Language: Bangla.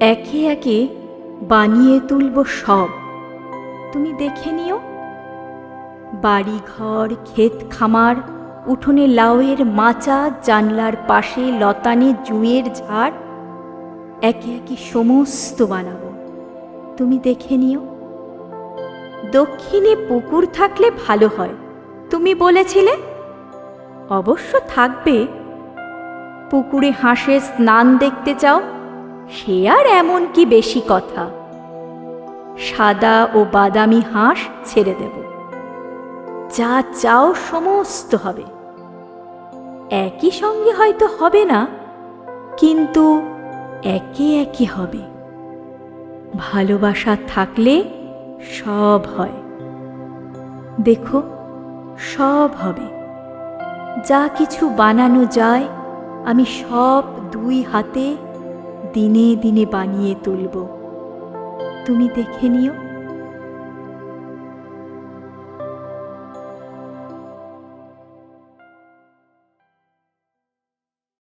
একে একে বানিয়ে তুলব সব, তুমি দেখে নিও। বাড়ি ঘর, ক্ষেত খামার, উঠোনে লাউয়ের মাচা, জানলার পাশে লতানে জুঁয়ের ঝাড়, একে একে সমস্ত বানাবো, তুমি দেখে নিও। দক্ষিণে পুকুর থাকলে ভালো হয়, তুমি বলেছিলে। অবশ্য থাকবে। পুকুরে হাঁসের স্নান দেখতে চাও, সে আর এমন কি বেশি কথা। সাদা ও বাদামি হাঁস ছেড়ে দেব, যা চাও সমস্ত হবে। একই সঙ্গে হয়তো হবে না, কিন্তু একে একে হবে। ভালোবাসা থাকলে সব হয়। দেখো, সব হবে। যা কিছু বানানো যায় আমি সব দুই হাতে দিনে দিনে বানিয়ে তুলব, তুমি দেখে নিও।